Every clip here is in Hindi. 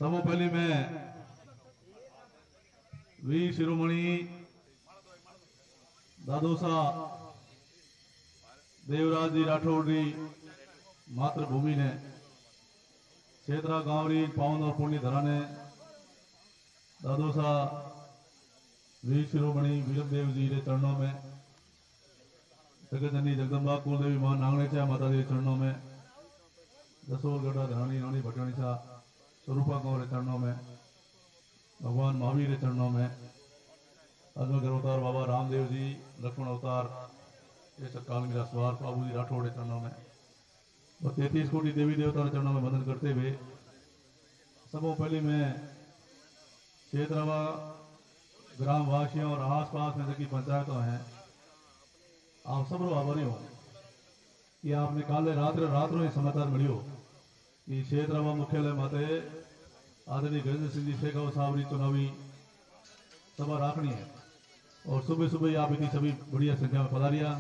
सबों पहले मैं वीर शिरोमणि दादोसा देवराज जी राठौड़ जी मातृभूमि ने क्षेत्रा गांव री पावन और पुण्य धरा ने दादोसा वीर शिरोमणि वीरमदेव जी के चरणों में जगतजननी जगदम्बा कुलदेवी मां नांगणेचा माता जी के चरणों में दसोर गढ़ा धरानी रानी भटानी सा स्वरूपा गांव के चरणों में भगवान महावीर के चरणों में अजमेर अवतार बाबा रामदेव जी लक्ष्मण अवतार ये सरकार मेरा सवार बाबू जी राठौड़ के चरणों में और 33 कोटि देवी देवता के चरणों में वंदन करते हुए सबों पहले मैं क्षेत्रवा ग्राम वासियों और आसपास में जितनी पंचायतों हैं आप सब आभारी हो कि आपने काले रात्रों ही समाचार मिलियो कि क्षेत्रवा मुख्यालय माते आदरणीय गजेंद्र सिंह जी शेखावत साहब की चुनावी सभा रखनी है और सुबह सुबह ही आप इतनी सभी बढ़िया संख्या में पधारिया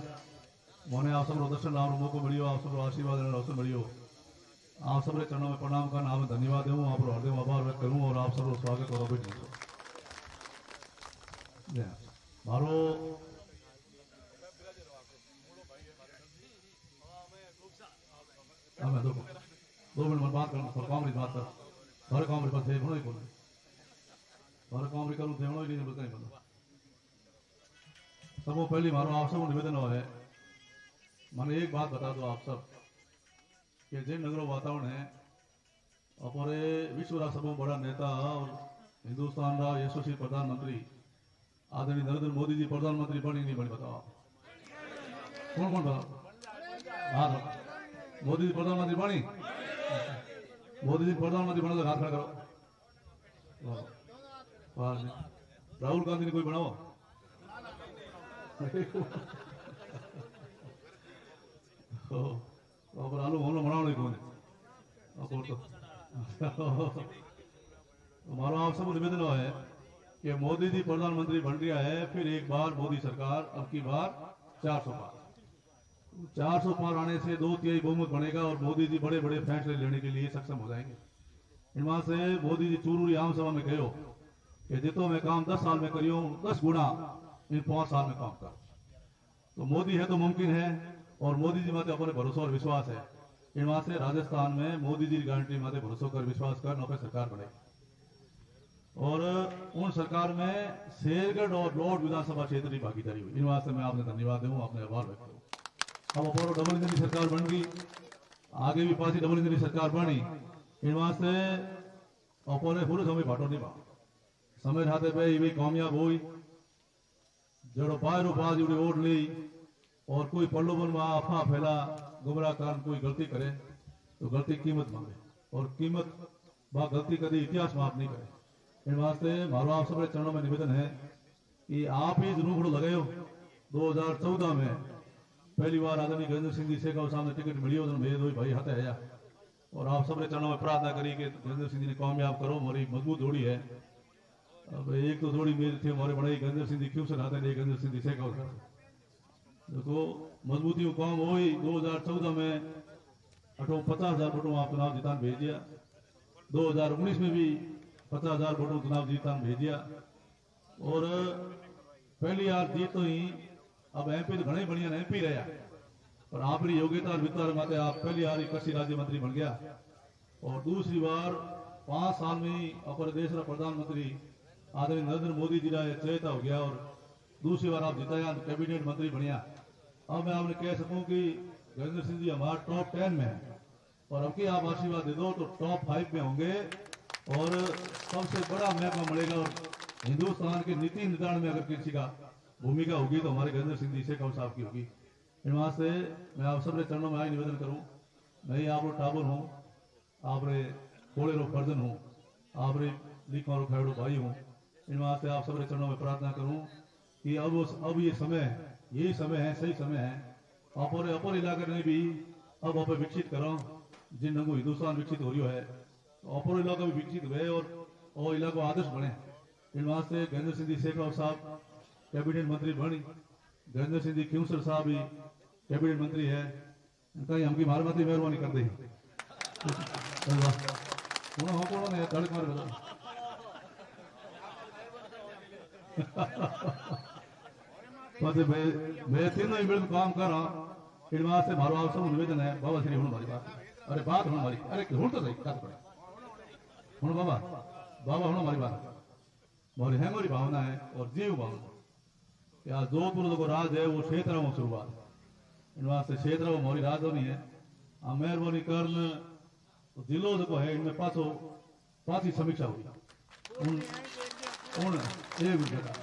मोने आप सब दर्शन लाने का मौको मिलियो आप सब आशीर्वाद लेने का अवसर मिलियो आप सब चरणों में प्रणाम करना आप धन्यवाद दूँ आप हृदय में आभार व्यक्त करूँ और आप सब स्वागत और अभिनंदन मारो दो मिनट में बात करना थोड़ा काम बात कर हर काम पास थे ही बोल हर काम करूँ थे ही नहीं बोलते नहीं सबों पहले मारो आप सब निवेदन है मैंने एक बात बता दो आप सब कि जिन नगरों वातावरण है अपने विश्व का सबों बड़ा नेता और हिंदुस्तान का यशस्वी प्रधानमंत्री आदरणीय नरेंद्र मोदी जी प्रधानमंत्री बनी नहीं बनी बताओ कौन कौन बताओ हाँ मोदी जी प्रधानमंत्री बनी मोदी जी प्रधानमंत्री बना तो हाथ खड़ा करो राहुल गांधी ने कोई बनाओ और आलू हम लोग बनाओ नहीं कौन हमारा आप सब निवेदन है कि मोदी जी प्रधानमंत्री बन गया है फिर एक बार मोदी सरकार अब की बार 400 पार आने से 2/3 बहुमत बनेगा और मोदी जी बड़े बड़े फैसले लेने के लिए सक्षम हो जाएंगे। इनमें से मोदी जी चूरू आम सभा में कहो कि जितो मैं काम 10 साल में करियो 10 गुना इन 5 साल में काम कर। तो मोदी है तो मुमकिन है और मोदी जी माते अपने भरोसा और विश्वास है। इनमें से राजस्थान में मोदी जी की गारंटी माते भरोसा कर विश्वास कर नौकर सरकार बने और उन सरकार में शेरगढ़ और लॉर्ड विधानसभा क्षेत्र की भागीदारी हुई। इन वास्ते मैं आपने धन्यवाद दूँ अपने आभार व्यक्त करूँ। अब अपोरो डबल इंजन की सरकार बन गई आगे भी पासी डबल इंजन की सरकार बनी इन वास्ते अपोरे पूरे समय भाटो नहीं पा समय हाथे पे ये कामयाब हुई जड़ो पायरो पास जुड़ी वोट ली और कोई प्रलोभन में अफवाह फैला गुमराह कारण कोई गलती करे तो गलती कीमत मांगे और कीमत बा गलती कभी इतिहास माफ नहीं करे। इन वास्ते मारो आप सब चरणों में निवेदन है कि आप ही जरूर खड़ो लगाओ 2014 में पहली बार आदरणीय गजेंद्र सिंह जी शेखावत साहब ने टिकट मिली मेरे दो भाई हाथ आया और आप सब चरणों में प्रार्थना करी कि गजेंद्र सिंह जी ने कामयाब करो हमारी मजबूत जोड़ी है। अब एक तो जोड़ी मेरी थी हमारे बड़े गजेंद्र सिंह जी क्यों से आते नहीं गजेंद्र सिंह जी शेखावत साहब देखो मजबूती काम हो 2014 में 50,000 वोटों आप चुनाव जीतान भेज दिया 2019 में भी 50,000 वोटों चुनाव जीतान भेज दिया और पहली बार जीत तो ही अब एमपी तो घने बढ़िया एमपी रहा और आपकी योग्यता और विचार माते आप पहली बार कृषि राज्य मंत्री बन गया और दूसरी बार 5 साल में अपने देश का प्रधानमंत्री आदरणीय नरेंद्र मोदी जी का चयता हो गया और दूसरी बार आप जिताया कैबिनेट मंत्री बढ़िया। अब मैं आपने कह सकूं कि गजेंद्र सिंह जी हमारे टॉप 10 में है और अब की आप आशीर्वाद दे दो तो टॉप 5 में होंगे और सबसे बड़ा महत्व मिलेगा और हिंदुस्तान के नीति निर्धारण में अगर किसी का भूमिका होगी तो हमारे गजेंद्र सिंह जी शेखावत साहब की होगी। इन वास्ते मैं आप सब चरणों में आज निवेदन करूं मैं आप टाबर हूँ आप कोड़े रो फर्जन हूँ आप लिखा रो खैड़ो भाई हूँ। इन वास्ते आप सब चरणों में प्रार्थना करूं कि अब ये समय यही समय है सही समय है अपर इलाके ने भी अब आप विकसित करो जिन रंगों हिंदुस्तान विकसित हो रही है तो अपर इलाका भी विकसित हुए और इलाको आदर्श बने। इन वास्ते गजेंद्र सिंह जी शेखावत साहब कैबिनेट मंत्री बनी गजेंद्र सिंह जी क्यूसर साहब भी कैबिनेट मंत्री है कहीं हमकी मारमती मेहरबानी कर दी हूँ हो ने धड़क मार बता પછી मैं तीनों ही मिलकर काम कर रहा इन वास्ते मारो आप सब निवेदन है बाबा श्री हूँ हमारी बात अरे बात हूँ हमारी अरे हूँ तो सही कद पड़े हूँ बाबा बाबा हूँ हमारी बात मोरी है मोरी भावना है और जीव भावना या जोधपुर को राज है वो क्षेत्र में शुरुआत इन वास्ते क्षेत्र में मोरी राजधानी है आ मेहरबानी करन जिलो जो है इनमें पासो पासी समीक्षा हुई उन एक जगह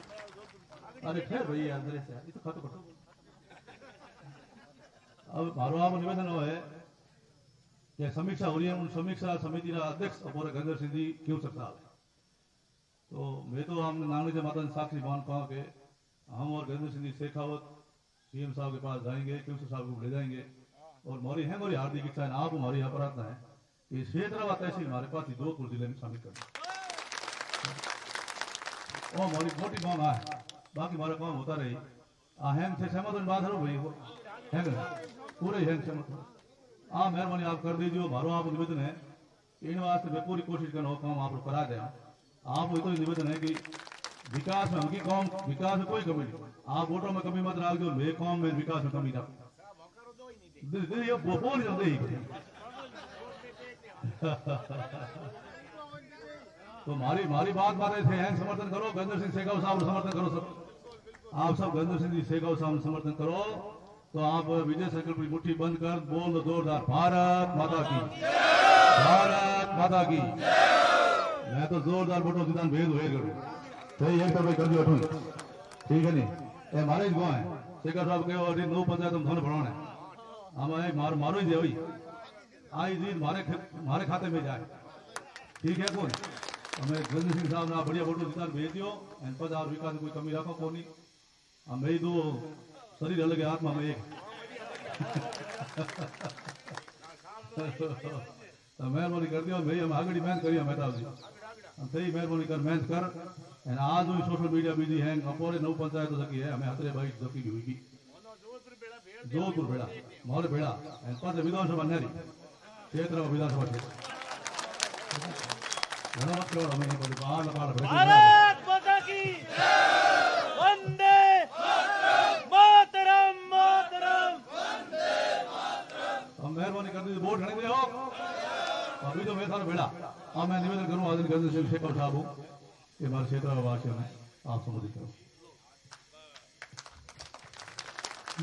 अरे खैर भैया अंदर से ये तो खातो कटो अब मारो आप निवेदन है कि समीक्षा हो रही है उन समीक्षा समिति का अध्यक्ष अपोरे गंगर सिंह जी क्यों सकता है तो मैं तो हम नानी के माता साक्षी मान पाऊँ कि हम और गंगर सिंह जी शेखावत सीएम साहब के पास जाएंगे क्यों साहब को ले जाएंगे और मोरी है मोरी हार्दिक इच्छा है आप हमारी यहाँ प्रार्थना है कि क्षेत्र व तहसील हमारे पास ही जोधपुर जिले में शामिल करना और हमारी मोटी मांग है बाकी हमारा काम होता रही अहम से सहमत बात है भाई है ना पूरे है सहमत मेहरबानी आप कर दीजिए मारो आप निवेदन है इन वास्ते मैं पूरी कोशिश करना काम आप लोग करा दें आप तो निवेदन है कि विकास में उनकी कौम विकास में कोई कमी नहीं आप वोटों में कमी मत रख दो मेरे कौम में विकास में कमी रख बोल तो मारी बात मारे थे समर्थन करो गंदर सिंह शेखाव साहब समर्थन करो सब आप सब गंदर सिंह जी शेखाव साहब समर्थन करो तो आप विजय संकल्प की मुट्ठी बंद कर बोल दो जोरदार भारत माता की भारत माता की मैं तो जोरदार बोटो सिद्धांत भेद हुए करूँ तो एक तो भाई कर दियो ठीक है नहीं ए मारे गाँव है शेखर साहब के और नौ पंचायत में धन बढ़ाना है हम मारो ही दे आई जीत मारे खाते में जाए ठीक है कौन हमें गंदर सिंह साहब ना बढ़िया फोटो सिद्धांत भेज दियो एन पद और विकास कोई कमी रखो को नहीं हम ही दो शरीर अलग है आत्मा में एक तो मेहरबानी कर दियो भाई हम आगे मेहनत करिए मेहता जी हम सही मेहरबानी कर मेहनत कर एन आज भी सोशल मीडिया बिजी है अपोरे नौ पंचायत सकी है हमें हतरे भाई सकी भी हुई जोधपुर बेड़ा मोर बेड़ा एन पद विधानसभा नेरी क्षेत्र विधानसभा क्षेत्र भारत माता की वंदे मातरम मातरम हम मेहरबानी कर दीजिए वोट खड़े हो अभी तो मैं सारा बेड़ा अब मैं निवेदन करूँ आदि गंदर सिंह शेखर साहब ये हमारे क्षेत्र वासियों में आप संबोधित करो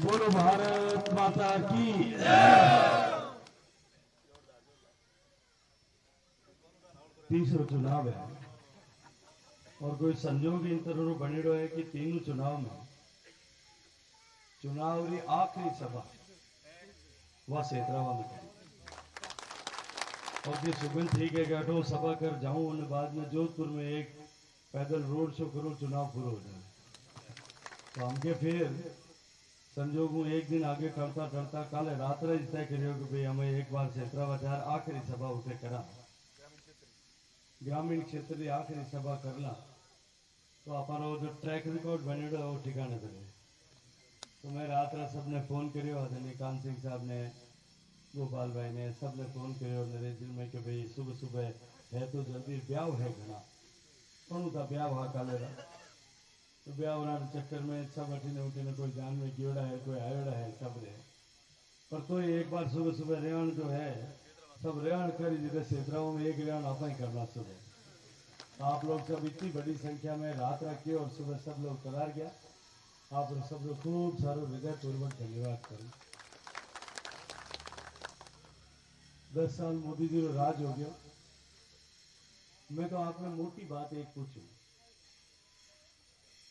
बोलो भारत माता की तीसरा चुनाव है और कोई संजोग इन तरह बनेड़ो है कि तीनों चुनाव में चुनाव री आखिरी सभा वह सेतरावा में और जो सुगंध ठीक है बैठो सभा कर जाऊं उन बाद में जोधपुर में एक पैदल रोड शो करो चुनाव पूरा हो जाए तो हमके फिर संजोग हूँ एक दिन आगे करता करता कल रात तय करियो कि भाई हमें एक बार सेतरावा चार आखिरी सभा उठे करा ग्रामीण क्षेत्र की आखिरी सभा करना तो अपना जो ट्रैक रिकॉर्ड बनेगा वो ठिकाने पर तो मैं रात सबने फोन करियो आदरणीय कान सिंह साहब ने गोपाल भाई ने सबने फोन करियो नरेश जी में कि भाई सुबह सुबह है तो जल्दी ब्याह है घना पण था ब्याह हुआ काले तो ब्याह होना चक्कर में सब अठीने उठीने कोई जान में गियोड़ा है कोई आयोड़ा है सब रहे पर तो एक बार सुबह सुबह रेवण जो है सब रेवण करी जिधर क्षेत्रों में एक रेवण आप ही करना सुबह आप लोग सब इतनी बड़ी संख्या में रात रखिए और सुबह सब लोग तैयार गया आप लोग सब लोग खूब सारो हृदय पूर्वक धन्यवाद करें 10 साल मोदी जी रो राज हो गया मैं तो आपने मोटी बात एक पूछू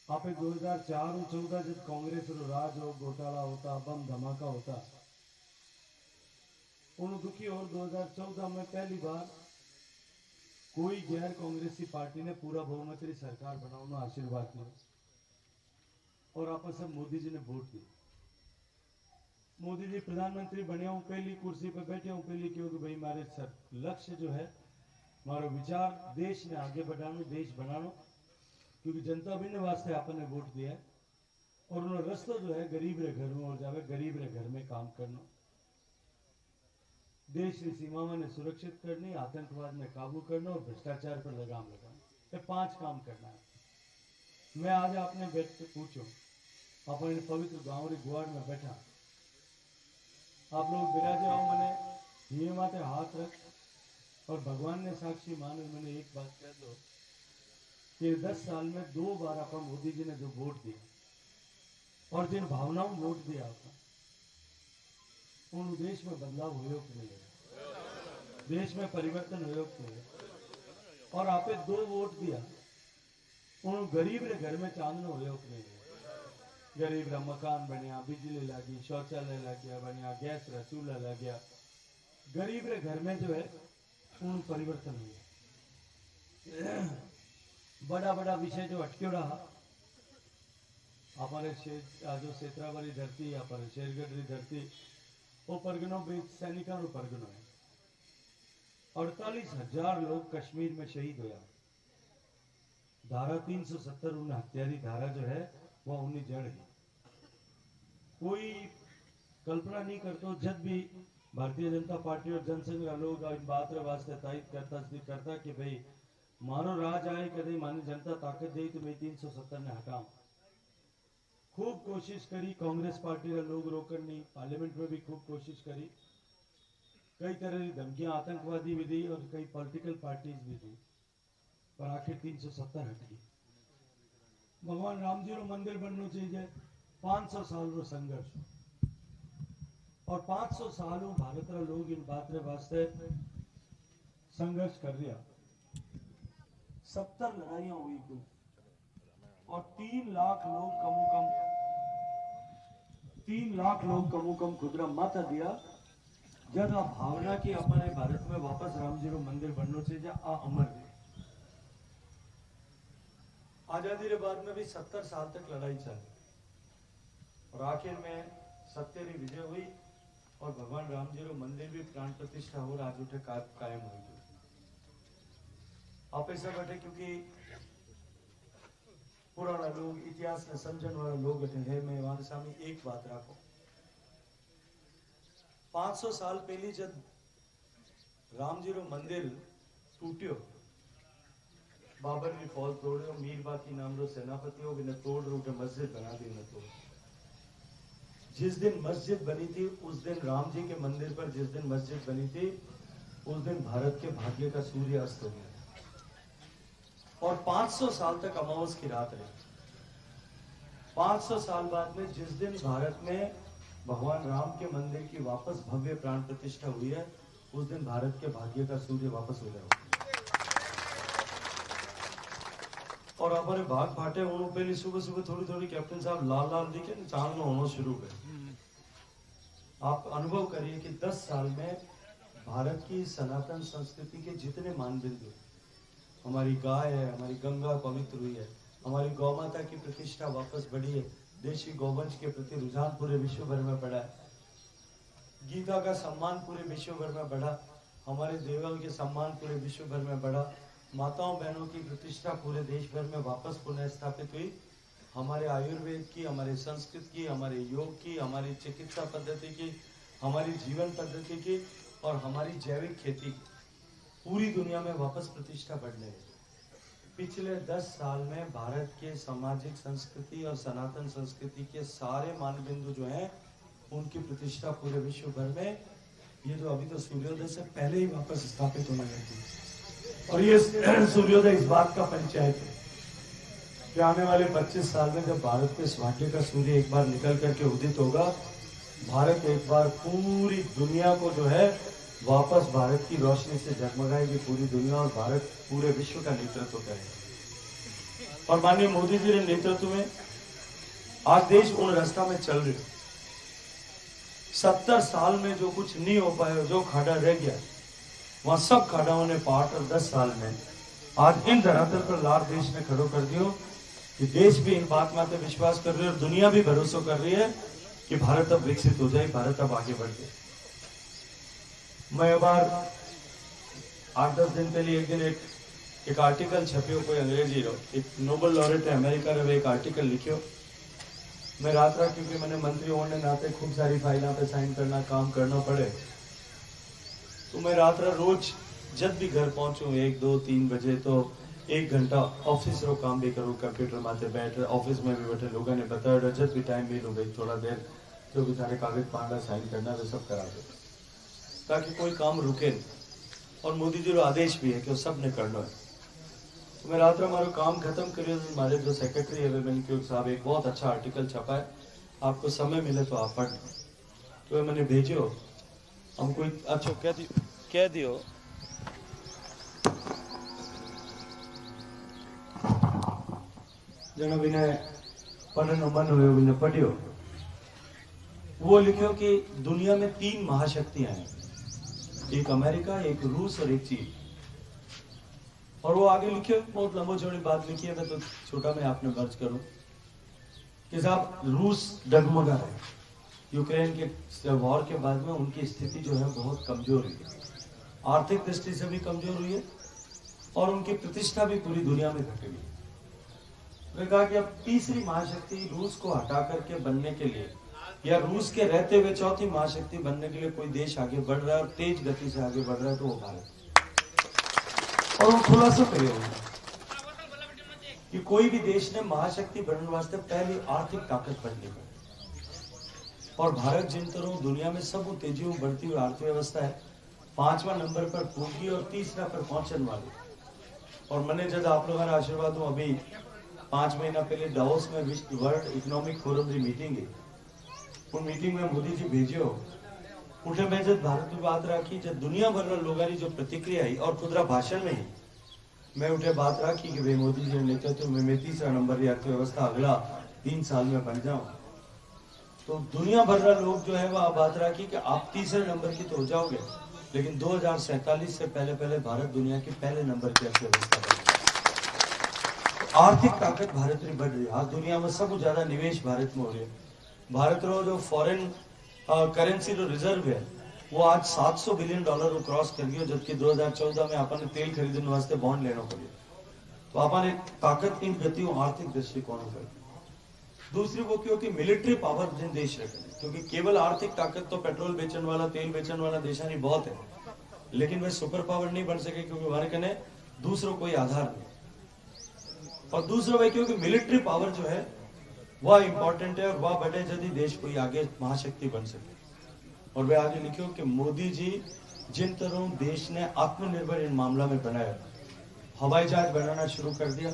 आप 2004 और 14 जब कांग्रेस रो राज हो घोटाला होता बम धमाका होता उन दुखी और 2014 में पहली बार कोई गैर कांग्रेसी पार्टी ने पूरा बहुमत की सरकार बनाना आशीर्वाद किया और आप सब मोदी जी ने वोट दिया मोदी जी प्रधानमंत्री बने हूँ पहली कुर्सी पर बैठे हूँ पहली क्योंकि भाई हमारे सर लक्ष्य जो है हमारा विचार देश ने आगे बढ़ाना देश बनाना क्योंकि जनता भी ने वास्ते आपने वोट दिया है और उन्होंने रास्ता जो है गरीब रे घर में और जावे गरीब रे घर में काम करना देश की सीमाओं ने सुरक्षित करनी, आतंकवाद में काबू करना और भ्रष्टाचार पर लगाम लगाना, ये 5 काम करना है। मैं आज आपने बैठ के पूछो, अपने पवित्र गांव री गुआड़ में बैठा, आप लोग बिराजे आओ, मैंने ये माथे हाथ रख और भगवान ने साक्षी माने, मैंने एक बात कह दो कि 10 साल में 2 बार आपा मोदी जी ने जो वोट दिया और जिन भावनाओं वोट दिया आपका, उन देश में बदलाव हुए कि नहीं, देश में परिवर्तन हुए कि नहीं। और आपे 2 वोट दिया, उन गरीब रे घर में चांदनो हुए कि नहीं, गरीब रा मकान बनया, बिजली लगी, शौचालय लग गया बनया, गैस रा चूल्हा लग गया, गरीब रे घर में जो है उन परिवर्तन हुआ। बड़ा बड़ा विषय जो अटक्यो रहा, हमारे जो क्षेत्रावरी धरती, हमारे शेरगढ़ री धरती, वो परगनों भी सैनिकों रो परगनो है। 48,000 लोग कश्मीर में शहीद हुआ। धारा 370 उन हत्यारी धारा जो है वो उन्हें जड़ है। कोई कल्पना नहीं करता, जब भी भारतीय जनता पार्टी और जनसंघ लोग इन बात रे वास्ते तायद करता कि भाई मारो राज आए कदे मानी जनता ताकत दे तो मैं 370 ने हटाऊं। खूब कोशिश करी, कांग्रेस पार्टी के लोग रोकने, पार्लियामेंट में भी खूब कोशिश करी, कई तरह की धमकियां आतंकवादी भी दी और कई पॉलिटिकल पार्टीज भी दी, पर आखिर 370 हट गई। भगवान राम जी रो मंदिर बनना चाहिए, 500 साल रो संघर्ष, और 500 सालों भारत रा लोग इन बात रे वास्ते संघर्ष कर रहा। 70 लड़ाइयां हुई कुल, और 3 लाख लोग कमो कम खुदरा माथा दिया। जब आ भावना की अपने भारत में वापस राम जी रो मंदिर बनना चाहिए, आ अमर है। आजादी के बाद में भी 70 साल तक लड़ाई चली, और आखिर में सत्य की विजय हुई और भगवान राम जी रो मंदिर भी प्राण प्रतिष्ठा हो, आज उठे कायम हो गई। आप ऐसा बैठे क्योंकि पुराना लोग, इतिहास में समझने वाला लोग है। मैं वहां सामने एक बात रखो, 500 साल पहले जब राम जी रो मंदिर टूटियो, बाबर ने फौज तोड़ो, मीरबाकी नाम रो सेनापति हो ने तोड़ रूटे मस्जिद बना दी न तो। जिस दिन मस्जिद बनी थी उस दिन राम जी के मंदिर पर, जिस दिन मस्जिद बनी थी उस दिन भारत के भाग्य का सूर्य अस्त हो गया, और 500 साल तक अमावस की रात रही। 500 साल बाद में जिस दिन भारत में भगवान राम के मंदिर की वापस भव्य प्राण प्रतिष्ठा हुई है, उस दिन भारत के भाग्य का सूर्य वापस उदय हो। और हमारे भाग फाटे उन्होंने पहले सुबह सुबह थोड़ी थोड़ी कैप्टन साहब लाल लाल दिखे, चांद में होना शुरू हुए। आप अनुभव करिए कि 10 साल में भारत की सनातन संस्कृति के जितने मानबिंदु, हमारी गाय है, हमारी गंगा पवित्र हुई है, हमारी गौ माता की प्रतिष्ठा वापस बढ़ी है, देशी गौवंश के प्रति रुझान पूरे विश्व भर में बढ़ा है, गीता का सम्मान पूरे विश्व भर में बढ़ा, हमारे देवों के सम्मान पूरे विश्व भर में बढ़ा, माताओं बहनों की प्रतिष्ठा पूरे देश भर में वापस पुनः स्थापित हुई। हमारे आयुर्वेद की, हमारे संस्कृत की, हमारे योग की, हमारी चिकित्सा पद्धति की, हमारी जीवन पद्धति की और हमारी जैविक खेती की पूरी दुनिया में वापस प्रतिष्ठा बढ़ने लगी। पिछले 10 साल में भारत के सामाजिक संस्कृति और सनातन संस्कृति के सारे मानबिंदु जो हैं, उनकी प्रतिष्ठा पूरे विश्व भर में, ये जो अभी तो सूर्योदय से पहले ही वापस स्थापित होने लगी। और ये सूर्योदय इस बात का पंचायत है कि आने वाले 25 साल में जब भारत के भाग्य का सूर्य एक बार निकल करके उदित होगा, भारत एक बार पूरी दुनिया को जो है वापस भारत की रोशनी से जगमगाएगी पूरी दुनिया, और भारत पूरे विश्व का नेतृत्व करेगा। और माननीय मोदी जी के नेतृत्व में आज देश उन रास्ता में चल रहे। 70 साल में जो कुछ नहीं हो पाया, जो खाड़ा रह गया, वहां सब खाड़ाओं ने पाट, और 10 साल में आज इन धरातल पर लार देश ने खड़ो कर दियो कि देश भी इन बात में विश्वास कर रही है और दुनिया भी भरोसा कर रही है कि भारत अब विकसित हो जाए, भारत अब आगे बढ़ जाए। मैं एक बार 8-10 दिन पहले एक आर्टिकल छपियो, कोई अंग्रेजी रो, एक नोबेल लॉरेट है अमेरिका रो, एक आर्टिकल लिखियो। मैं रात क्योंकि मैंने मंत्री होने नाते खूब सारी फाइलों पे साइन करना, काम करना पड़े, तो मैं रात रोज जब भी घर पहुंचूं 1, 2, 3 बजे तो 1 घंटा ऑफिस रो काम भी करूं, कंप्यूटर माथे बैठ ऑफिस में भी बैठे लोगों ने बताया जब भी टाइम मिलो भाई थोड़ा देर जो भी सारे कागज पाना साइन करना वो सब करा दो ताकि कोई काम रुके नहीं। और मोदी जी रो आदेश भी है कि वो सब ने करना है। तो मैं रात हमारा काम खत्म करियो तो हमारे जो सेक्रेटरी है मैंने क्यों साहब एक बहुत अच्छा आर्टिकल छपा है, आपको समय मिले तो आप पढ़ लो। तो मैंने भेजो हमको अच्छा कह दियो जना बिना पढ़ने मन हुए बिना पढ़ियो। वो लिखियो कि दुनिया में 3 महाशक्तियां हैं, एक अमेरिका, एक रूस और एक चीन। और वो आगे लिखियो बहुत लंबो चौड़ी बात लिखी है, मैं तो छोटा में आपने मर्ज करूं कि साहब रूस डगमगा है, यूक्रेन के वॉर के बाद में उनकी स्थिति जो है बहुत कमजोर हुई है, आर्थिक दृष्टि से भी कमजोर हुई है और उनकी प्रतिष्ठा भी पूरी दुनिया में घट गई है। मैंने कहा कि अब तीसरी महाशक्ति रूस को हटा करके बनने के लिए या रूस के रहते हुए चौथी महाशक्ति बनने के लिए कोई देश आगे बढ़ रहा है और तेज गति से आगे बढ़ रहा है तो वो भारत। और वो खुलासा करे कि कोई भी देश ने महाशक्ति बनने वास्ते पहले आर्थिक ताकत बननी पड़े और भारत जिन तरह दुनिया में सब तेजी में बढ़ती हुई अर्थव्यवस्था है 5वां नंबर पर पहुंची और 3रा पर पहुंचने वाली। और मैंने जब आप लोगों का आशीर्वाद हूँ अभी 5 महीना पहले डावोस में विश्व वर्ल्ड इकोनॉमिक फोरम की मीटिंग है, उन मीटिंग में मोदी जी भेजो उठे मैं जब भारत में बात रखी जब दुनिया भर में लोगों की जो प्रतिक्रिया आई और खुदरा भाषण में ही मैं उठे बात रखी कि भाई मोदी जी नेतृत्व में मैं 3रा नंबर की अर्थव्यवस्था अगला 3 साल में बन जाऊं। तो दुनिया भर का लोग जो है वह बात रखी कि आप 3रे नंबर की तो हो जाओगे लेकिन 2047 से पहले भारत दुनिया की पहले नंबर की अर्थव्यवस्था बनेगा। आर्थिक ताकत भारत में बढ़ रही है, आज दुनिया में सबसे ज्यादा निवेश भारत में हो रही है। भारत रो जो फॉरेन करेंसी रो रिजर्व है वो आज $700 बिलियन को क्रॉस कर गयो, जबकि 2014 में अपन तेल खरीदने वास्ते बॉन्ड लेना पड़े। तो अपन एक ताकत इन गतियों आर्थिक दृष्टिकोण कर। दूसरी वो क्योंकि मिलिट्री पावर जिन देश रखे, क्योंकि केवल आर्थिक ताकत तो पेट्रोल बेचने वाला तेल बेचने वाला देशा नहीं बहुत है, लेकिन वे सुपर पावर नहीं बन सके क्योंकि हमारे कने दूसरों कोई आधार नहीं। और दूसरा वह क्योंकि मिलिट्री पावर जो है वह इंपॉर्टेंट है और वह बढ़े यदि देश कोई आगे महाशक्ति बन सके। और वे आगे लिखियो कि मोदी जी जिन तरह देश ने आत्मनिर्भर इन मामला में बनाया, हवाई जहाज बनाना शुरू कर दिया।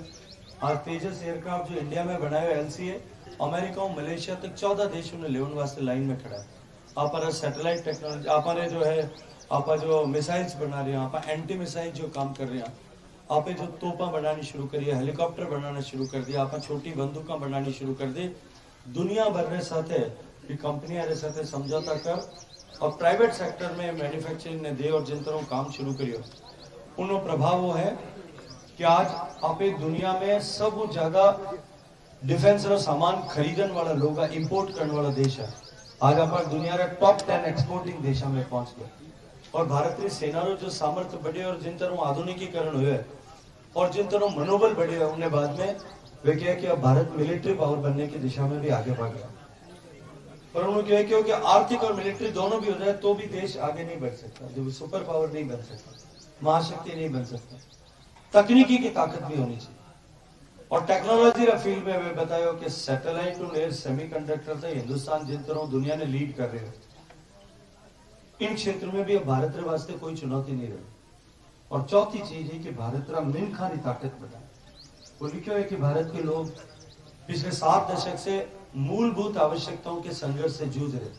आज तेजस एयरक्राफ्ट जो इंडिया में बनाया LCA अमेरिका और मलेशिया तक 14 देशों ने लेवन वास्ते लाइन में खड़ा है। आप सैटेलाइट टेक्नोलॉजी आप जो है आप जो मिसाइल्स बना रहे हैं, आप एंटी मिसाइल जो काम कर रहे हैं, आप जो तोपा बनानी शुरू करी है, हेलीकॉप्टर बनाना शुरू कर दिया, आप छोटी बंदूका बनानी शुरू कर दी। दुनिया भर में साथे कंपनियां रे साथे समझौता कर और प्राइवेट सेक्टर में मैन्युफैक्चरिंग ने दे और जिन तरह काम शुरू करियो उनो प्रभाव वो है कि आज आप दुनिया में सब ज्यादा डिफेंस रो सामान खरीदने वाला लोग इंपोर्ट करने वाला देश है। आज आप दुनिया रे टॉप 10 एक्सपोर्टिंग देशों में पहुंच गए और भारतीय सेना रो जो सामर्थ्य बढ़े और जिन तरह आधुनिकीकरण हुए और जिन तरह मनोबल बढ़े हुए उन्हें बाद में वे कहे कि अब भारत मिलिट्री पावर बनने की दिशा में भी आगे बढ़ गया। पर उन्होंने कहा क्योंकि आर्थिक और मिलिट्री दोनों भी हो जाए तो भी देश आगे नहीं बढ़ सकता, जो सुपर पावर नहीं बन सकता, महाशक्ति नहीं बन सकता। तकनीकी की ताकत भी होनी चाहिए और टेक्नोलॉजी का फील्ड में वे बताया कि सैटेलाइट टू एयर सेमीकंडक्टर से हिंदुस्तान जिन तरह दुनिया ने लीड कर रहे हो इन क्षेत्र में भी अब भारत के वास्ते कोई चुनौती नहीं रही। और चौथी चीज है कि भारत का मिन खानी ताकत बताए। वो लिखा है कि भारत के लोग पिछले 7 दशक से मूलभूत आवश्यकताओं के संघर्ष से जूझ रहे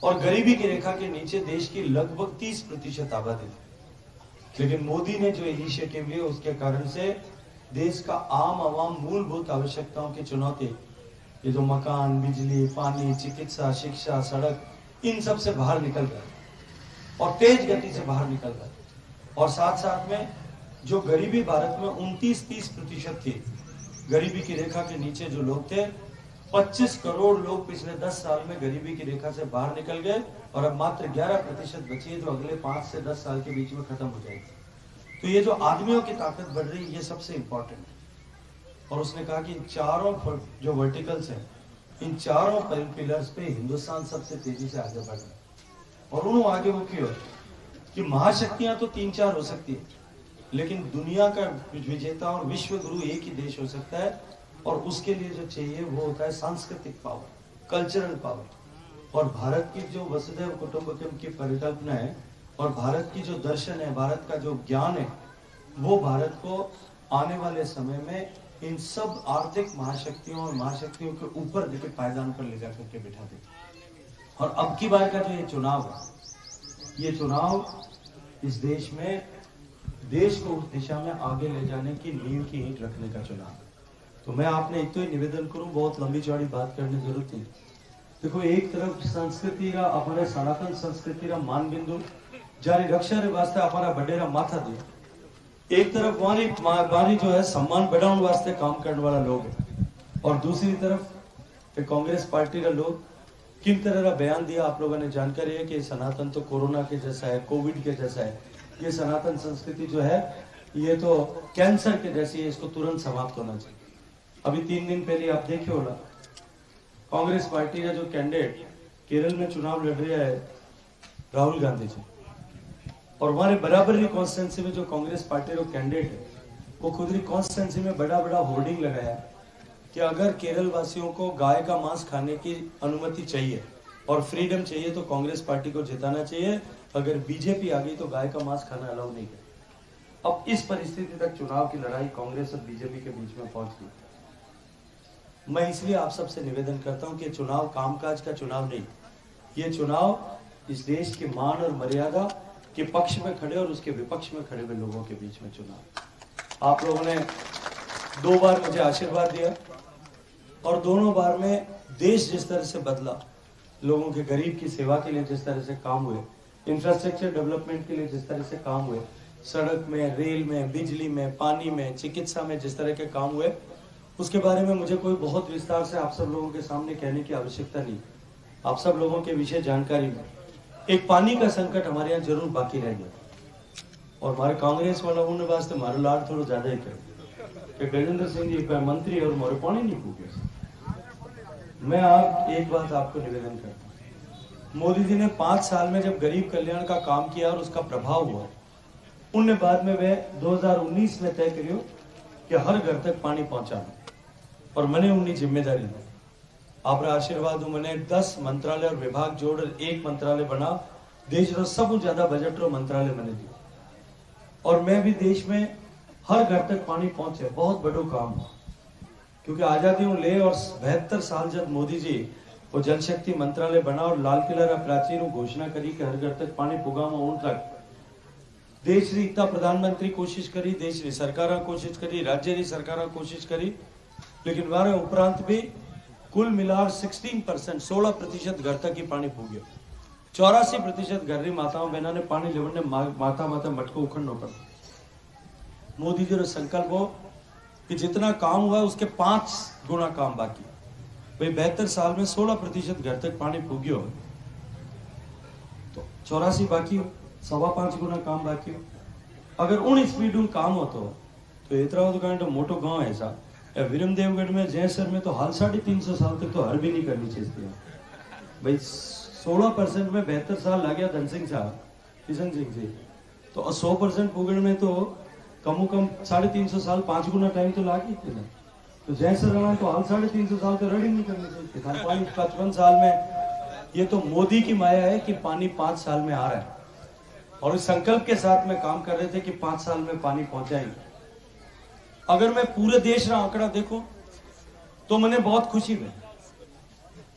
और गरीबी की रेखा के नीचे देश की लगभग 30% आबादी थी। लेकिन मोदी ने जो इनिशिएटिव लिए उसके कारण से देश का आम आवाम मूलभूत आवश्यकताओं की चुनौती, ये जो मकान, बिजली, पानी, चिकित्सा, शिक्षा, सड़क, इन सब से बाहर निकल गए और तेज गति से बाहर निकल गए। और साथ साथ में जो गरीबी भारत में 29-30% थी, गरीबी की रेखा के नीचे जो लोग थे 25 करोड़ लोग पिछले 10 साल में गरीबी की रेखा से बाहर निकल गए और अब मात्र 11% बची है जो अगले 5 से 10 साल के बीच में खत्म हो जाएगी। तो ये जो आदमियों की ताकत बढ़ रही है ये सबसे इंपॉर्टेंट है। और उसने कहा कि इन चारों जो वर्टिकल्स हैं, इन चारों पिलर्स पे हिंदुस्तान सबसे तेजी से आगे बढ़ रहा है। और उन्होंने आगे वो क्यों कि महाशक्तियां तो 3-4 हो सकती है, लेकिन दुनिया का विजेता और विश्व गुरु एक ही देश हो सकता है, और उसके लिए जो चाहिए वो होता है सांस्कृतिक पावर, कल्चरल पावर। और भारत की जो वसुधैव कुटुंबकम की परिकल्पना है और भारत की जो दर्शन है, भारत का जो ज्ञान है, वो भारत को आने वाले समय में इन सब आर्थिक महाशक्तियों और महाशक्तियों के ऊपर देखिए पायदान पर ले जाकर के बिठा दे। और अब की बार का जो ये चुनाव है, ये चुनाव इस देश में देश को उस दिशा में आगे ले जाने की नींव की ईंट रखने का चुनाव है। तो मैं आपने एक तो ही निवेदन करूं, बहुत लंबी चौड़ी बात करने की जरूरत नहीं। देखो, एक तरफ संस्कृति रा अपने सनातन संस्कृति रा मान बिंदु जारी रक्षा रे वास्ते हमारा बडेरा माथा दे, एक तरफ वारी जो है सम्मान बढ़ाने वास्ते काम करने वाला लोग है, और दूसरी तरफ कांग्रेस पार्टी रा लोग किन तरह का बयान दिया आप लोगों ने जानकारी है कि सनातन तो कोरोना के जैसा है, कोविड के जैसा है, ये सनातन संस्कृति जो है ये तो कैंसर के जैसी है, इसको तुरंत समाप्त होना चाहिए। अभी 3 दिन पहले आप देखे होगा, कांग्रेस पार्टी का जो कैंडिडेट केरल में चुनाव लड़ रहा है राहुल गांधी जी, और हमारे बराबरी कॉन्स्टिट्यूंसी में जो कांग्रेस पार्टी का कैंडिडेट है वो खुद ही कॉन्स्टिट्यूंसी में बड़ा बड़ा होर्डिंग लगाया है कि अगर केरल वासियों को गाय का मांस खाने की अनुमति चाहिए और फ्रीडम चाहिए तो कांग्रेस पार्टी को जिताना चाहिए, अगर बीजेपी आ गई तो गाय का मांस खाना अलाउ नहीं है। अब इस परिस्थिति तक चुनाव की लड़ाई कांग्रेस और बीजेपी के बीच में पहुंच गई। मैं इसलिए आप सबसे निवेदन करता हूं कि चुनाव कामकाज का चुनाव नहीं, ये चुनाव इस देश के मान और मर्यादा के पक्ष में खड़े और उसके विपक्ष में खड़े हुए लोगों के बीच में चुनाव। आप लोगों ने 2 बार मुझे आशीर्वाद दिया और दोनों बार में देश जिस तरह से बदला, लोगों के गरीब की सेवा के लिए जिस तरह से काम हुए, इंफ्रास्ट्रक्चर डेवलपमेंट के लिए जिस तरह से काम हुए, सड़क में, रेल में, बिजली में, पानी में, चिकित्सा में जिस तरह के काम हुए, उसके बारे में मुझे कोई बहुत विस्तार से आप सब लोगों के सामने कहने की आवश्यकता नहीं। आप सब लोगों के विषय जानकारी में एक पानी का संकट हमारे यहाँ जरूर बाकी रह गया, और हमारे कांग्रेस वाला उन वास्ते हमारा लाड़ थोड़ा ज्यादा ही कर गजेंद्र सिंह जी मंत्री और मोरे पानी नहीं पूछे। मैं आप एक बात आपको निवेदन करता हूँ, मोदी जी ने 5 साल में जब गरीब कल्याण का काम किया और उसका प्रभाव हुआ, उनने बाद में वे 2019 में तय करियो कि हर घर तक पानी पहुंचाना, और मैंने उन्हीं जिम्मेदारी ली। आप आशीर्वाद मैंने 10 मंत्रालय और विभाग जोड़ 1 मंत्रालय बना, देश रो सब ज्यादा बजट रो मंत्रालय मैंने दिया, और मैं भी देश में हर घर तक पानी पहुंचे, बहुत बड़ो काम। क्योंकि आजादी ले और 72 साल जब मोदी जी वो जल शक्ति मंत्रालय बना और लाल किला रा प्राचीर घोषणा करी कि हर घर तक पानी पुगामा उन तक देश री इतना प्रधानमंत्री कोशिश करी, देश री सरकार कोशिश करी, राज्य री सरकार कोशिश करी, लेकिन वारे उपरांत भी कुल मिलाकर 16% घर तक ही पानी पुग्यो। 84% घर री माताओं बहनों ने पानी लेवने माता मटको उखड़ना पड़ा। मोदी जी रो संकल्प हो कि जितना काम हुआ उसके 5 गुना काम बाकी। भाई 72 साल में 16% घर तक पानी पुग्यो, तो 84 बाकी हो, 5.25 गुना काम बाकी हो। अगर उन स्पीड में काम हो तो इतना तो मोटो गांव है सा विरमदेवगढ़ में, जयसर में तो हाल 350 साल तक तो हर भी नहीं करनी चाहिए भाई। 16% में 72 साल लग गया धन सिंह साहब, किशन सिंह जी, तो 100% पुगड़ में तो कम 350 साल 5 गुना टाइम तो लाग ही थे। तो जयसर वाला तो हाल 350 साल तो रेडी नहीं करनी चाहिए, पानी 55 साल में। ये तो मोदी की माया है कि पानी 5 साल में आ रहा है, और इस संकल्प के साथ में काम कर रहे थे कि 5 साल में पानी पहुंचाएंगे। अगर मैं पूरे देश का आंकड़ा देखूं तो मैंने बहुत खुशी हुई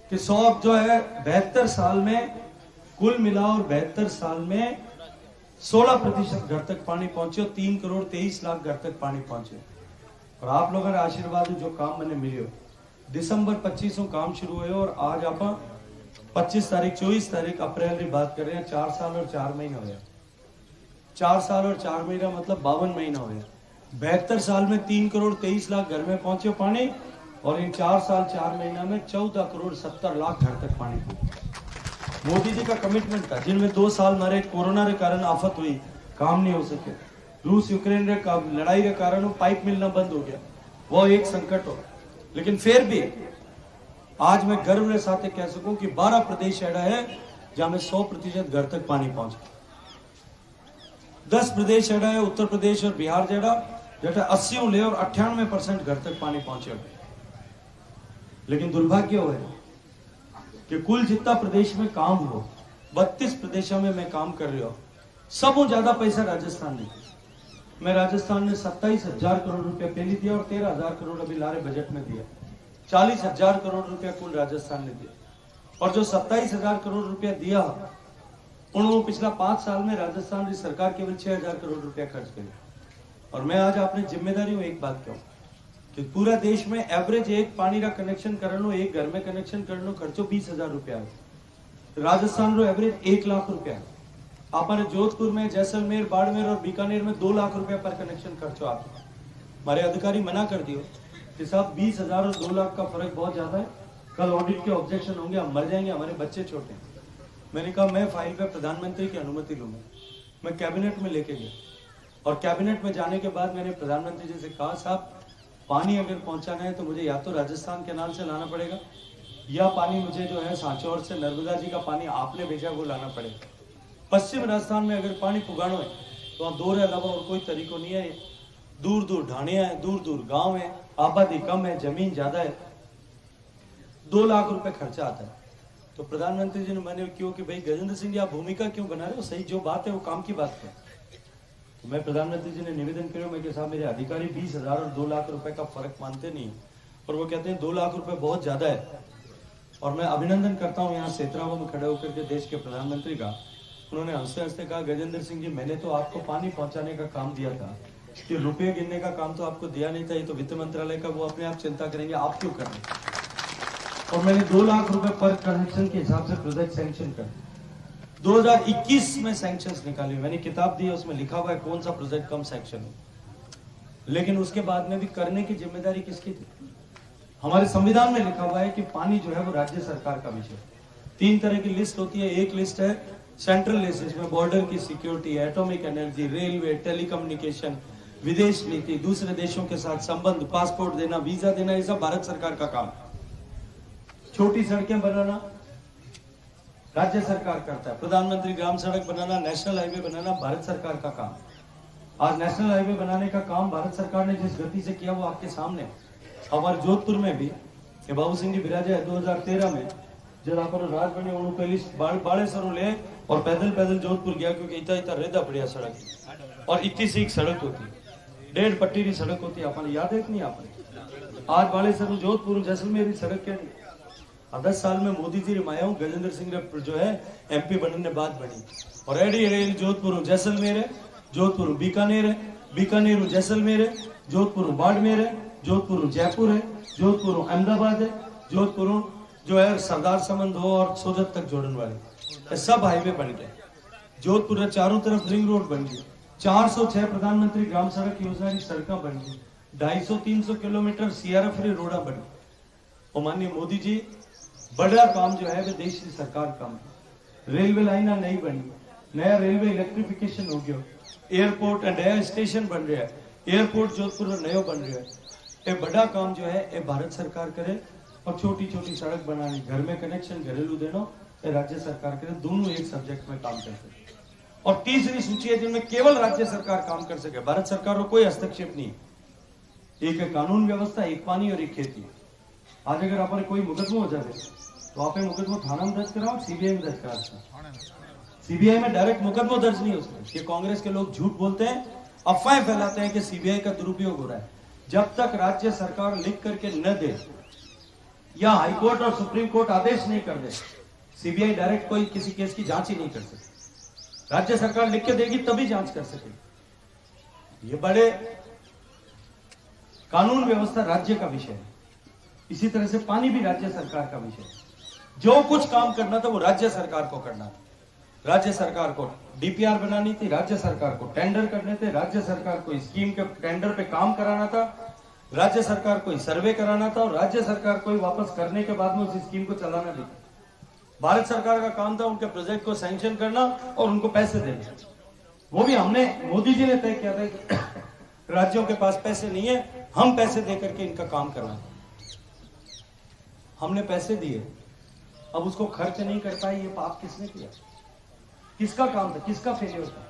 कि 100 जो है 72 साल में कुल मिला और 72 साल में 16% घर तक पानी पहुंचे, 3 करोड़ 23 लाख घर तक पानी पहुंचे। और आप लोगों का आशीर्वाद जो काम मैंने मिले, दिसंबर 25 को काम शुरू हुए और आज आप 25 तारीख 24 तारीख अप्रैल की बात कर रहे हैं। 4 साल और 4 महीना हो गया। 4 साल और 4 महीना मतलब 52 महीना हो गया। 72 साल में 3 करोड़ 23 लाख घर में पहुंचे पानी, और इन 4 साल 4 महीना में 14 करोड़ 70 लाख घर तक पानी पहुंचे। मोदी जी का कमिटमेंट था, जिनमें 2 साल हमारे कोरोना के कारण आफत हुई, काम नहीं हो सके, रूस यूक्रेन लड़ाई के कारण पाइप मिलना बंद हो गया, वो एक संकट हो। लेकिन फिर भी आज मैं गर्व के साथ कह सकूं कि 12 प्रदेश ऐसा है जहां में 100% घर तक पानी पहुंचा। 10 प्रदेश जड़ा है, उत्तर प्रदेश और बिहार जड़ा 80 ले और 98% घर तक पानी पहुंचे। लेकिन दुर्भाग्य हो है कि कुल जितना प्रदेश में काम हो 32 प्रदेशों में मैं काम कर रहा हूं, सबसे ज्यादा पैसा राजस्थान ने। मैं राजस्थान ने 27,000 करोड़ रुपया पहले दिया और 13,000 करोड़ अभी लारे बजट में दिया। 40,000 करोड़ रुपया कुल राजस्थान ने दिया। और जो 27,000 करोड़ रुपया दिया उन्होंने पिछला 5 साल में राजस्थान की सरकार केवल 6,000 करोड़ रुपया खर्च करी। और मैं आज अपनी जिम्मेदारी में एक बात कहूं कि पूरा देश में एवरेज एक पानी का कनेक्शन करनो, एक घर में कनेक्शन करनो खर्चो 20,000 रुपया है। राजस्थान रो एवरेज 1 लाख रुपया है। हमारे जोधपुर में, जैसलमेर, बाड़मेर और बीकानेर में 2 लाख रुपया पर कनेक्शन खर्चो। आप हमारे अधिकारी मना कर दियो कि साहब 20,000 और 2 लाख का फर्क बहुत ज्यादा है, कल ऑडिट के ऑब्जेक्शन होंगे, हम मर जाएंगे, हमारे बच्चे छोटे हैं। मैंने कहा मैं फाइल पे प्रधानमंत्री की अनुमति लूंगा। मैं कैबिनेट में लेके गया और कैबिनेट में जाने के बाद मैंने प्रधानमंत्री जी से कहा साहब पानी अगर पहुंचाना है तो मुझे या तो राजस्थान कैनाल से लाना पड़ेगा या पानी मुझे जो है सांचौर से नर्मदा जी का पानी आपने भेजा वो लाना पड़ेगा। पश्चिम राजस्थान में अगर पानी पुगाना है तो वहाँ 2 के अलावा और कोई तरीको नहीं है। दूर दूर ढाणियां है, दूर दूर गांव है, आबादी कम है, जमीन ज्यादा है, 2 लाख रुपए खर्चा आता है। तो प्रधानमंत्री जी ने मैंने क्यों कि भाई गजेंद्र सिंह जी आप भूमिका क्यों बना रहे हो, सही जो बात है वो काम की बात है। तो मैं प्रधानमंत्री जी ने निवेदन किया, मैं साहब मेरे अधिकारी 20,000 और 2 लाख रुपए का फर्क मानते नहीं और वो कहते हैं 2 लाख रुपए बहुत ज्यादा है। और मैं अभिनंदन करता हूँ यहाँ सेतरावा में खड़े होकर के देश के प्रधानमंत्री का। उन्होंने हंसते हंसते कहा गजेंद्र सिंह जी मैंने तो आपको पानी पहुंचाने का काम दिया था, कि रुपये गिनने का काम तो आपको दिया नहीं था, ये तो वित्त मंत्रालय का, वो अपने आप चिंता करेंगे, आप क्यों कर रहे हैं। और मैंने 2 लाख रुपए पर कनेक्शन के हिसाब से प्रोजेक्ट सैंक्शन कर 2021 में सैंक्शंस निकाली। मैंने किताब दी है उसमें लिखा हुआ है कौन सा प्रोजेक्ट कम सैंक्शन है। लेकिन उसके बाद में भी करने की जिम्मेदारी किसकी थी। हमारे संविधान में लिखा हुआ है कि पानी जो है वो राज्य सरकार का विषय। 3 तरह की लिस्ट होती है। एक लिस्ट है सेंट्रल लिस्ट, इसमें बॉर्डर की security, atomic energy, railway, telecommunication, विदेश नीति, दूसरे देशों के साथ संबंध, पासपोर्ट देना, वीजा देना, ये सब भारत सरकार का काम। छोटी सड़कें बनाना राज्य सरकार करता है। प्रधानमंत्री ग्राम सड़क बनाना, नेशनल हाईवे बनाना भारत सरकार का काम। आज नेशनल हाईवे बनाने का काम भारत सरकार ने जिस गति से किया वो आपके सामने। हमारे जोधपुर में भी बाबू सिंह जी बिराजे 2013 में जब आप राज बने उन्होंने पहली बाड़े सरों ले और पैदल पैदल जोधपुर गया, क्योंकि इतना इतना रेदा पड़िया सड़क और इतनी सी सड़क होती, 1.5 पट्टी की सड़क होती, आपने याद है कि नहीं। आपने आज बाड़े सरों जोधपुर जैसलमेर की सड़क क्या नहीं। 10 साल में मोदी जी रिमाया हूँ, गजेंद्र सिंह जो है MP बनने बाद बनी। और एडी रेल जोधपुर जैसलमेर है, जोधपुर बीकानेर है, बीकानेर जैसलमेर है, जोधपुर बाड़मेर है, जोधपुर जयपुर है, जोधपुर अहमदाबाद है, जोधपुर जो है सरदार समंद हो और सोजत तक जोड़ने वाले सब हाईवे बन गए। जोधपुर चारों तरफ रिंग रोड बन गई। 406 प्रधानमंत्री ग्राम सड़क योजना की सड़कें बन गई। 250-300 किलोमीटर CRF रोड़ा बनी। और माननीय मोदी जी बड़ा काम जो है वो देश की सरकार काम। रेलवे लाइन नहीं बनी, नया रेलवे इलेक्ट्रिफिकेशन हो गया, एयरपोर्ट नया स्टेशन बन रहा है, एयरपोर्ट जोधपुर नया बन रहा है। ये बड़ा काम जो है ये भारत सरकार करे। और छोटी छोटी सड़क बनानी, घर में कनेक्शन घरेलू देना, ये राज्य सरकार करे। दोनों एक सब्जेक्ट में काम कर सके। और तीसरी सूची है जिनमें केवल राज्य सरकार काम कर सके, भारत सरकार को कोई हस्तक्षेप नहीं। एक है कानून व्यवस्था, एक पानी और एक खेती। आज अगर आप कोई मुकदमा हो जाए तो आप मुकदमा थाना में दर्ज कराओ, CBI में दर्ज करा सकते। CBI में डायरेक्ट मुकदमा दर्ज नहीं हो सकता। ये कांग्रेस के लोग झूठ बोलते हैं, अफवाहें फैलाते हैं कि CBI का दुरुपयोग हो रहा है। जब तक राज्य सरकार लिख करके न दे या हाईकोर्ट और सुप्रीम कोर्ट आदेश नहीं कर दे, CBI डायरेक्ट कोई किसी केस की जांच ही नहीं कर सकती। राज्य सरकार लिख के देगी तभी जांच कर सकेगी। ये बड़े कानून व्यवस्था राज्य का विषय है। इसी तरह से पानी भी राज्य सरकार का विषय है। जो कुछ काम करना था वो राज्य सरकार को करना था। राज्य सरकार को DPR बनानी थी, राज्य सरकार को टेंडर करने थे, राज्य सरकार को स्कीम के टेंडर पे काम कराना था, राज्य सरकार को सर्वे कराना था, और राज्य सरकार को वापस करने के बाद में उस स्कीम को चलाना भी था। भारत सरकार का काम था उनके प्रोजेक्ट को सैंक्शन करना और उनको पैसे देना। वो भी हमने, मोदी जी ने तय किया था कि राज्यों के पास पैसे नहीं है, हम पैसे देकर के इनका काम करवाएं। हमने पैसे दिए, अब उसको खर्च नहीं कर पाए, ये पाप किसने किया? किसका काम था, किसका फेलियर था?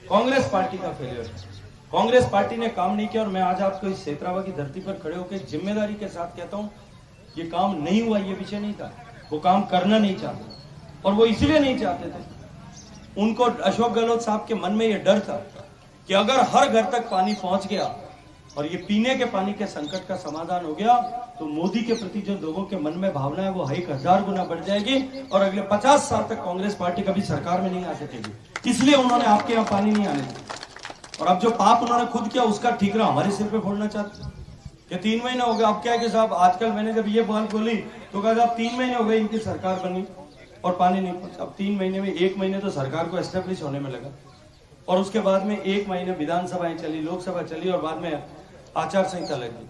कांग्रेस पार्टी का फेलियर है। कांग्रेस पार्टी ने काम नहीं किया और मैं आज आपको इस क्षेत्रावा की धरती पर खड़े होकर जिम्मेदारी के साथ कहता हूं, ये काम नहीं हुआ, ये विषय नहीं था, वो काम करना नहीं चाहते और वो इसलिए नहीं चाहते थे, उनको अशोक गहलोत साहब के मन में ये डर था कि अगर हर घर तक पानी पहुंच गया और ये पीने के पानी के संकट का समाधान हो गया तो मोदी के प्रति जो लोगों के मन में भावना है वो 1000 गुना बढ़ जाएगी और अगले 50 साल तक कांग्रेस पार्टी कभी सरकार में नहीं आ सकेगी। इसलिए उन्होंने आपके यहाँ पानी नहीं आने दिया और अब जो पाप उन्होंने खुद किया उसका ठीकरा हमारे सिर पे फोड़ना चाहते कि 3 महीने हो गए। अब क्या है कि साहब आजकल मैंने जब ये बात बोली तो कहा साहब 3 महीने हो गए इनकी सरकार बनी और पानी नहीं पहुंचा। अब 3 महीने में 1 महीने तो सरकार को एस्टेब्लिश होने में लगा और उसके बाद में 1 महीने विधानसभाएं चली, लोकसभा चली और बाद में आचार संहिता लगी।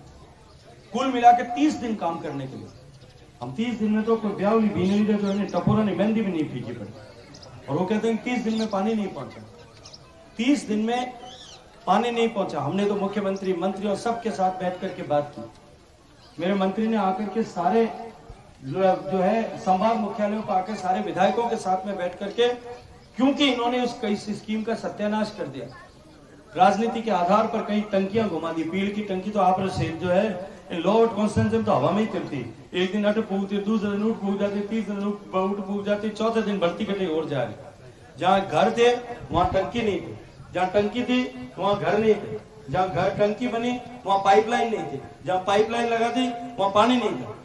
कुल मिला के 30 दिन काम करने के लिए हम 30 दिन में तो कोई ब्यावली भी नहीं दे, तो टपोरा नहीं, मेहंदी भी नहीं फीकी पड़ी और वो कहते हैं 30 दिन में पानी नहीं पहुंचा। 30 दिन में पानी नहीं पहुंचा। हमने तो मुख्यमंत्री, मंत्रियों सबके साथ बैठ करके बात की। मेरे मंत्री ने आकर के सारे जो है संभाग मुख्यालयों पर आकर सारे विधायकों के साथ में बैठ करके, क्योंकि इन्होंने उस स्कीम का सत्यानाश कर दिया, राजनीति के आधार पर कई टंकियां घुमा दी। पीड़ की टंकी तो आप जो है लोड कॉन्स्टेंट तो हवा में ही चलती, एक दिन अट पूछती, दूसरे दिन उठ पूछ जाती, तीसरे दिन उठ पूछ जाती, चौथे दिन बढ़ती कटे और जा रही। जहाँ घर थे वहां टंकी नहीं थी, जहाँ टंकी थी वहां घर नहीं थे, जहाँ घर टंकी बनी वहां पाइपलाइन नहीं थी, जहाँ पाइपलाइन लगा दी वहां पानी नहीं था।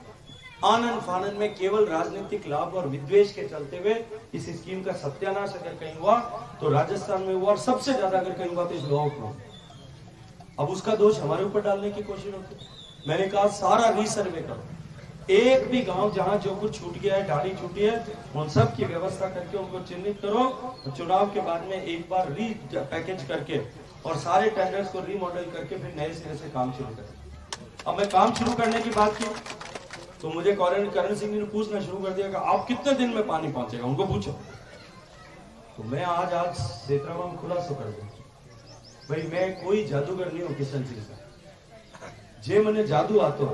आनंद फानन में केवल राजनीतिक लाभ और विद्वेष के चलते हुए इस स्कीम का सत्यानाश अगर कहीं हुआ तो राजस्थान में हुआ और सबसे ज्यादा अगर कहीं हुआ तो इस लॉक में। अब उसका दोष हमारे ऊपर डालने की कोशिश होती। मैंने कहा सारा रीसर्वे करो, एक भी गांव जहां जो कुछ छूट गया है, ढाली छूटी है, उन सब की व्यवस्था करके उनको चिन्हित करो। चुनाव के बाद में एक बार री पैकेज करके और सारे टेंडर्स को रीमॉडल करके फिर नए सिरे से काम शुरू करें। अब मैं काम शुरू करने की बात की तो मुझे करण सिंह ने पूछना शुरू कर दिया कि आप कितने दिन में पानी पहुंचेगा, उनको पूछो। तो मैं आज क्षेत्रावा में खुलासा कर दूं, भाई मैं कोई जादूगर नहीं हूं किशन सिंह का। जे मने जादू आतो,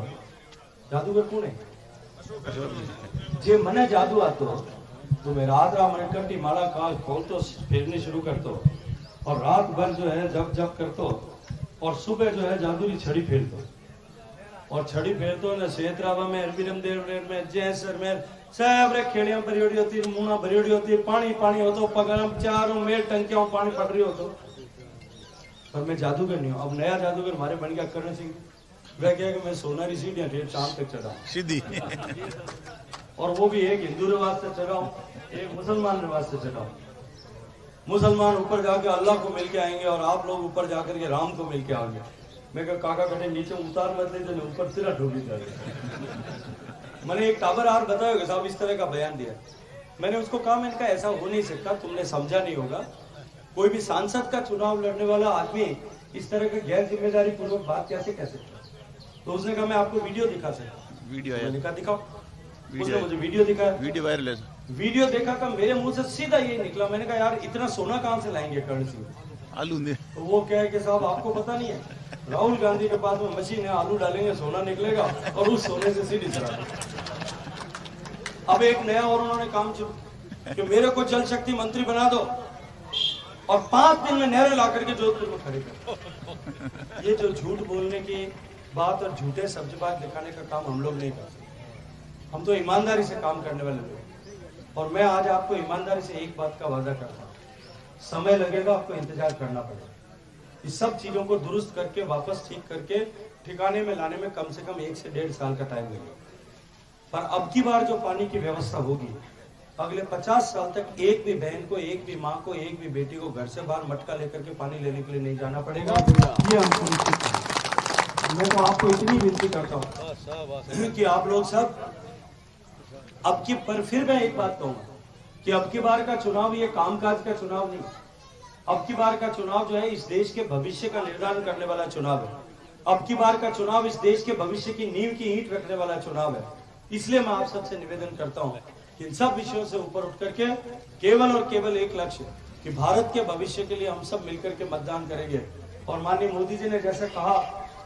जादूगर कौन है? जे मने जादू आतो तो मैं रात मन कट्टी माला काल खोलतो, फेरने शुरू करतो और रात भर जो है जप जप करतो और सुबह जो है जादू की छड़ी फेरतो और छड़ी फेरतो ने क्षेत्रावा में, अरबिरम देव में, जैसर में सब रे खेड़ियां भरियोड़ी होती, मुना भरियोड़ी होती, पानी पानी होतो, पगरम चारों मेल टंकियां पानी पड़ रही होतो। पर मैं जादूगर नहीं हूं। अब नया जादूगर हमारे बन गया करण सिंह। वह कहे कि मैं सोनारी सीढ़ियां ठेठ शाम तक चढ़ा सीधी और वो भी एक हिंदू रिवाज से चढ़ाऊं, एक मुसलमान रिवाज से चढ़ाऊं। मुसलमान ऊपर जाके अल्लाह को मिलके आएंगे और आप लोग ऊपर जाकर के राम को मिलके आओगे। मैं कहा काका बेटे नीचे उतार मत ले, तो ऊपर सिरा ठोकी जाए। मैंने एक टावर आर बताया साहब इस तरह का बयान दिया। मैंने उसको कहा, मैंने कहा ऐसा हो नहीं सकता, तुमने समझा नहीं होगा। कोई भी सांसद का चुनाव लड़ने वाला आदमी इस तरह की गैर जिम्मेदारी पूर्वक बात कैसे कह सकता? तो उसने कहा मैं आपको वीडियो दिखा सकता। वीडियो मैंने कहा दिखाओ। उसने मुझे वीडियो दिखाया, वीडियो वायरल है। वीडियो देखा का मेरे मुंह से सीधा यही निकला। मैंने कहा यार इतना सोना कहां से लाएंगे करण सिंह? आलू ने। तो वो कहे कि साहब आपको पता नहीं है, राहुल गांधी के पास में मशीन है, आलू डालेंगे सोना निकलेगा और उस सोने से सीधी चला। अब एक नया और उन्होंने काम शुरू कि मेरे को जल शक्ति मंत्री बना दो और 5 दिन में नहरें ला करके जोधपुर में खड़ी कर। ये जो झूठ बोलने की बात और झूठे सब्जबाज दिखाने का काम हम लोग नहीं करते। हम तो ईमानदारी से काम करने वाले लोग। और मैं आज आपको ईमानदारी से एक बात का वादा करता हूँ, समय लगेगा, आपको इंतजार करना पड़ेगा। इस सब चीजों को दुरुस्त करके वापस ठीक करके ठिकाने में लाने में कम से कम 1 से 1.5 साल का टाइम लगेगा। पर अब की बार जो पानी की व्यवस्था होगी, अगले 50 साल तक एक भी बहन को, एक भी माँ को, एक भी बेटी को घर से बाहर मटका लेकर के पानी लेने के लिए नहीं जाना पड़ेगा। ये हम सुनिश्चित करें। मैं तो आपको इतनी विनती करता हूँ कि आप लोग सब अब की, पर फिर मैं एक बात कहूंगा कि अब की बार का चुनाव ये कामकाज का चुनाव नहीं, अब की बार का चुनाव जो है इस देश के भविष्य का निर्धारण करने वाला चुनाव है। अब की बार का चुनाव इस देश के भविष्य की नींव की ईंट रखने वाला चुनाव है। इसलिए मैं आप सबसे निवेदन करता हूं कि इन सब विषयों से ऊपर उठ करके केवल और केवल एक लक्ष्य कि भारत के भविष्य के लिए हम सब मिलकर के मतदान करेंगे। और माननीय मोदी जी ने जैसे कहा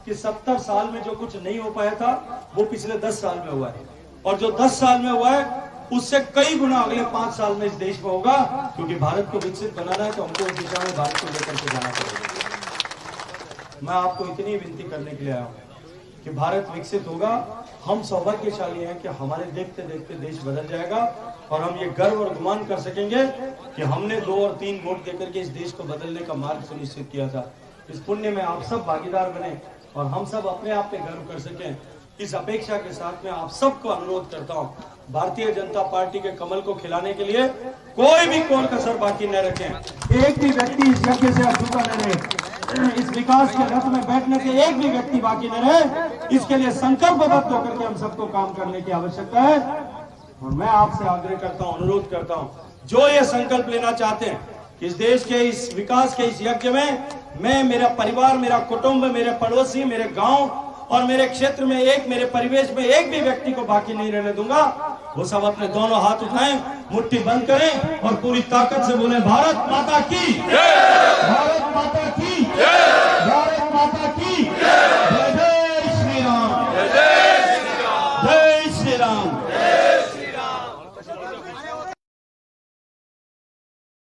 कि 70 साल में जो कुछ नहीं हो पाया था वो पिछले 10 साल में हुआ है, और जो 10 साल में हुआ है उससे कई गुना अगले 5 साल में इस देश में होगा, क्योंकि भारत को विकसित बनाना है तो हमको उस दिशा में भारत को लेकर के जाना पड़ेगा। मैं आपको इतनी विनती करने के लिए आया हूं कि भारत विकसित होगा। हम सौभाग्यशाली हैं कि हमारे देखते देखते देश बदल जाएगा और हम ये गर्व और गुमान कर सकेंगे कि हमने 2 और 3 वोट देकर के इस देश को बदलने का मार्ग सुनिश्चित किया था। इस पुण्य में आप सब भागीदार बने और हम सब अपने आप पे गर्व कर सकें। इस अपेक्षा के साथ में आप सबको अनुरोध करता हूं, भारतीय जनता पार्टी के कमल को खिलाने के लिए कोई भी कोर कसर बाकी न रखें। एक भी व्यक्ति इस यज्ञ से अछूता न रहे, इस विकास के रथ में बैठने से एक भी व्यक्ति बाकी न रहे। इसके लिए संकल्पबद्ध होकर के हम सबको काम करने की आवश्यकता है। और मैं आपसे आग्रह करता हूं, अनुरोध करता हूं, जो ये संकल्प लेना चाहते हैं कि इस देश के इस विकास के इस यज्ञ में मैं, मेरा परिवार, मेरा कुटुंब, मेरे पड़ोसी, मेरे गांव और मेरे क्षेत्र में मेरे परिवेश में एक भी व्यक्ति को बाकी नहीं रहने दूंगा, वो सब अपने दोनों हाथ उठाएं, मुट्ठी बंद करें और पूरी ताकत से बोले भारत माता की जय, भारत माता की जय।